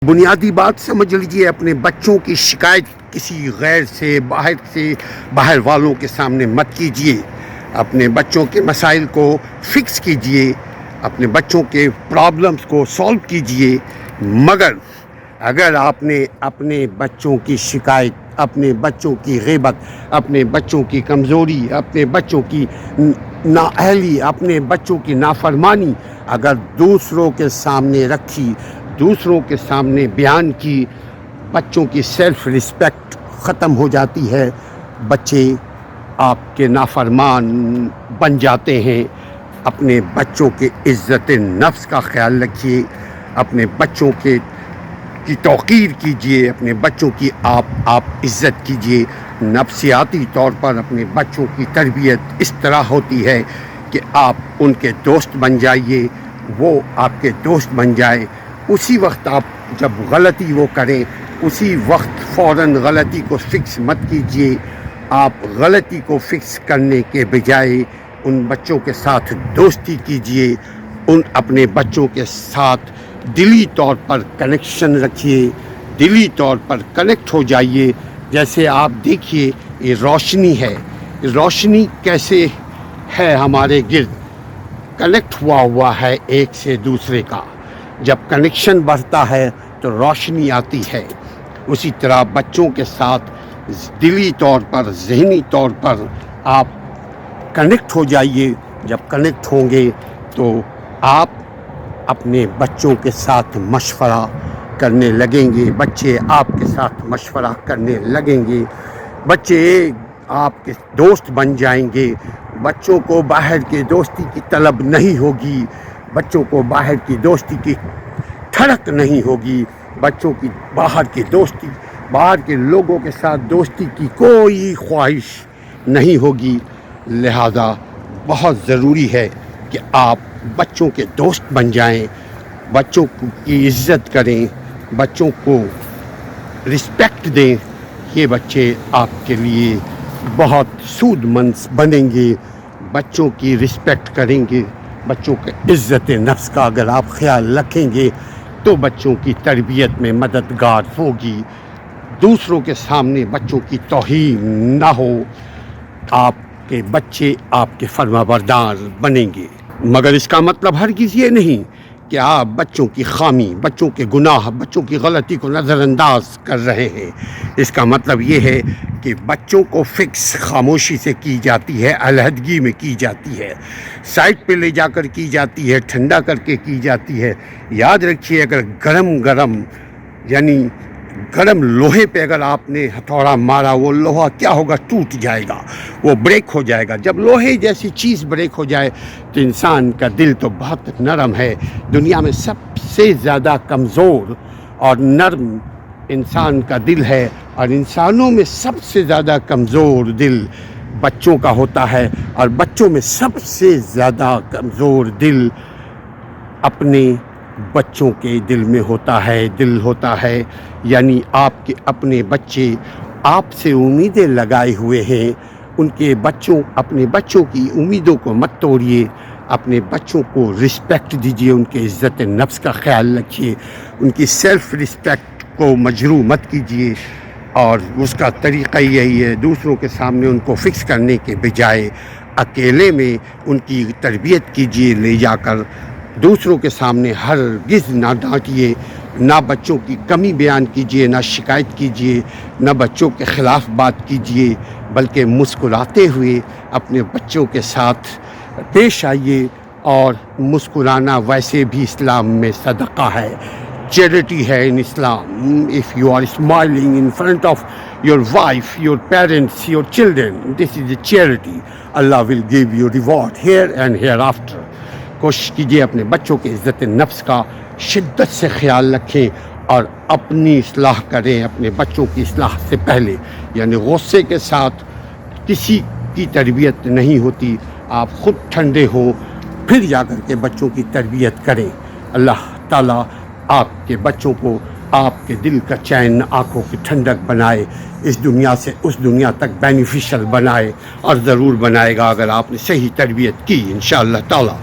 بنیادی بات سمجھ لیجئے، اپنے بچوں کی شکایت کسی غیر سے باہر والوں کے سامنے مت کیجئے. اپنے بچوں کے مسائل کو فکس کیجئے، اپنے بچوں کے پرابلمز کو سولو کیجئے. مگر اگر آپ نے اپنے بچوں کی شکایت، اپنے بچوں کی غیبت، اپنے بچوں کی کمزوری، اپنے بچوں کی نااہلی، اپنے بچوں کی نافرمانی اگر دوسروں کے سامنے رکھی، دوسروں کے سامنے بیان کی، بچوں کی سیلف رسپیکٹ ختم ہو جاتی ہے. بچے آپ کے نافرمان بن جاتے ہیں. اپنے بچوں کے عزت نفس کا خیال رکھیے، اپنے بچوں کی توقیر کیجیے، اپنے بچوں کی آپ عزت کیجیے. نفسیاتی طور پر اپنے بچوں کی تربیت اس طرح ہوتی ہے کہ آپ ان کے دوست بن جائیے، وہ آپ کے دوست بن جائے. اسی وقت آپ جب غلطی وہ کریں، اسی وقت فوراً غلطی کو فکس مت کیجیے. آپ غلطی کو فکس کرنے کے بجائے ان بچوں کے ساتھ دوستی کیجیے، اپنے بچوں کے ساتھ دلی طور پر کنیکشن رکھیے، دلی طور پر کنیکٹ ہو جائیے. جیسے آپ دیکھیے، یہ روشنی ہے، روشنی کیسے ہے ہمارے گرد کنیکٹ ہوا ہے ایک سے دوسرے کا. جب کنیکشن بڑھتا ہے تو روشنی آتی ہے. اسی طرح بچوں کے ساتھ دلی طور پر، ذہنی طور پر آپ کنیکٹ ہو جائیے. جب کنیکٹ ہوں گے تو آپ اپنے بچوں کے ساتھ مشورہ کرنے لگیں گے، بچے آپ کے ساتھ مشورہ کرنے لگیں گے، بچے آپ کے دوست بن جائیں گے. بچوں کو باہر کے دوستی کی طلب نہیں ہوگی، بچوں کو باہر کی دوستی کی ٹھڑک نہیں ہوگی، بچوں کی باہر کی دوستی، باہر کے لوگوں کے ساتھ دوستی کی کوئی خواہش نہیں ہوگی. لہذا بہت ضروری ہے کہ آپ بچوں کے دوست بن جائیں، بچوں کی عزت کریں، بچوں کو رسپیکٹ دیں. یہ بچے آپ کے لیے بہت سود مند بنیں گے. بچوں کی رسپیکٹ کریں گے، بچوں کے عزت نفس کا اگر آپ خیال رکھیں گے تو بچوں کی تربیت میں مددگار ہوگی. دوسروں کے سامنے بچوں کی توہین نہ ہو، آپ کے بچے آپ کے فرما بردار بنیں گے. مگر اس کا مطلب ہرگز یہ نہیں کہ آپ بچوں کی خامی، بچوں کے گناہ، بچوں کی غلطی کو نظر انداز کر رہے ہیں. اس کا مطلب یہ ہے کہ بچوں کو فکس خاموشی سے کی جاتی ہے، علیحدگی میں کی جاتی ہے، سائٹ پہ لے جا کر کی جاتی ہے، ٹھنڈا کر کے کی جاتی ہے. یاد رکھیے، اگر گرم لوہے پہ اگر آپ نے ہتھوڑا مارا، وہ لوہا کیا ہوگا؟ ٹوٹ جائے گا، وہ بریک ہو جائے گا. جب لوہے جیسی چیز بریک ہو جائے تو انسان کا دل تو بہت نرم ہے. دنیا میں سب سے زیادہ کمزور اور نرم انسان کا دل ہے، اور انسانوں میں سب سے زیادہ کمزور دل بچوں کا ہوتا ہے، اور بچوں میں سب سے زیادہ کمزور دل اپنے بچوں کے دل میں ہوتا ہے. یعنی آپ کے اپنے بچے آپ سے امیدیں لگائے ہوئے ہیں. اپنے بچوں کی امیدوں کو مت توڑیے، اپنے بچوں کو رسپیکٹ دیجیے، ان کے عزت نفس کا خیال رکھیے، ان کی سیلف رسپیکٹ کو مجروح مت کیجیے. اور اس کا طریقہ یہی ہے، دوسروں کے سامنے ان کو فکس کرنے کے بجائے اکیلے میں ان کی تربیت کیجیے. لے جا کر دوسروں کے سامنے ہرگز نہ ڈانٹیے، نہ بچوں کی کمی بیان کیجیے، نہ شکایت کیجیے، نہ بچوں کے خلاف بات کیجیے، بلکہ مسکراتے ہوئے اپنے بچوں کے ساتھ پیش آئیے. اور مسکرانا ویسے بھی اسلام میں صدقہ ہے، چیریٹی ہے ان اسلام. If you are smiling in front of your wife, your parents, your children, this is a charity. Allah will give you reward here and hereafter. کوشش کیجیے اپنے بچوں کے عزت نفس کا شدت سے خیال رکھیں اور اپنی اصلاح کریں. اپنے بچوں کی اصلاح سے پہلے، یعنی غصے کے ساتھ کسی کی تربیت نہیں ہوتی. آپ خود ٹھنڈے ہوں، پھر جا کر کے بچوں کی تربیت کریں. اللہ تعالیٰ آپ کے بچوں کو آپ کے دل کا چین، آنکھوں کی ٹھنڈک بنائے، اس دنیا سے اس دنیا تک بینیفیشل بنائے، اور ضرور بنائے گا اگر آپ نے صحیح تربیت کی انشاءاللہ تعالیٰ.